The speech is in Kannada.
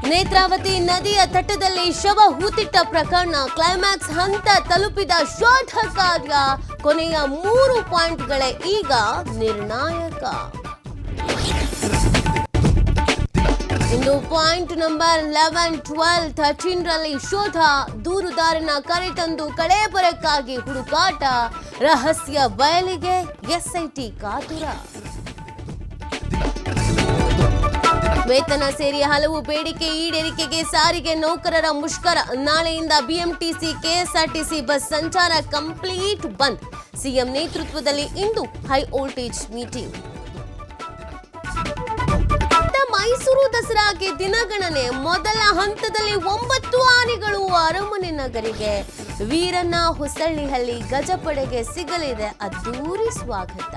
ನೇತ್ರಾವತಿ ನದಿಯ ತಟದಲ್ಲಿ ಶವ ಹೂತಿಟ್ಟ ಪ್ರಕರಣ ಕ್ಲೈಮ್ಯಾಕ್ಸ್ ಹಂತ ತಲುಪಿದ ಶೋಧ ಕಾರ್ಯ. ಕೊನೆಯ 3 ಪಾಯಿಂಟ್ಗಳೇ ಈಗ ನಿರ್ಣಾಯಕ. ಇಂದು ಪಾಯಿಂಟ್ ನಂಬರ್ 11, 12, 13 ರಲ್ಲಿ ಶೋಧ. ದೂರುದಾರನ ಕರೆತಂದು ಕಳೇಬರಕ್ಕಾಗಿ ಹುಡುಕಾಟ. ರಹಸ್ಯ ಬಯಲಿಗೆ ಎಸ್ಐಟಿ ಕಾತುರ. ವೇತನ ಸೇರಿ ಹಲವು ಬೇಡಿಕೆ ಈಡೇರಿಕೆಗೆ ಸಾರಿಗೆ ನೌಕರರ ಮುಷ್ಕರ. ನಾಳೆಯಿಂದ ಬಿಎಂಟಿಸಿ ಕೆಎಸ್ಆರ್ಟಿಸಿ ಬಸ್ ಸಂಚಾರ ಕಂಪ್ಲೀಟ್ ಬಂದ್. ಸಿಎಂ ನೇತೃತ್ವದಲ್ಲಿ ಇಂದು ಹೈ ವೋಲ್ಟೇಜ್ ಮೀಟಿಂಗ್. ಮೈಸೂರು ದಸರಾಗೆ ದಿನಗಣನೆ. ಮೊದಲ ಹಂತದಲ್ಲಿ 9 ಆನೆಗಳು ಅರಮನೆ ನಗರಿಗೆ. ವೀರಣ್ಣ ಹೊಸಳ್ಳಿಹಳ್ಳಿ ಗಜಪಡೆಗೆ ಸಿಗಲಿದೆ ಅದ್ದೂರಿ ಸ್ವಾಗತ.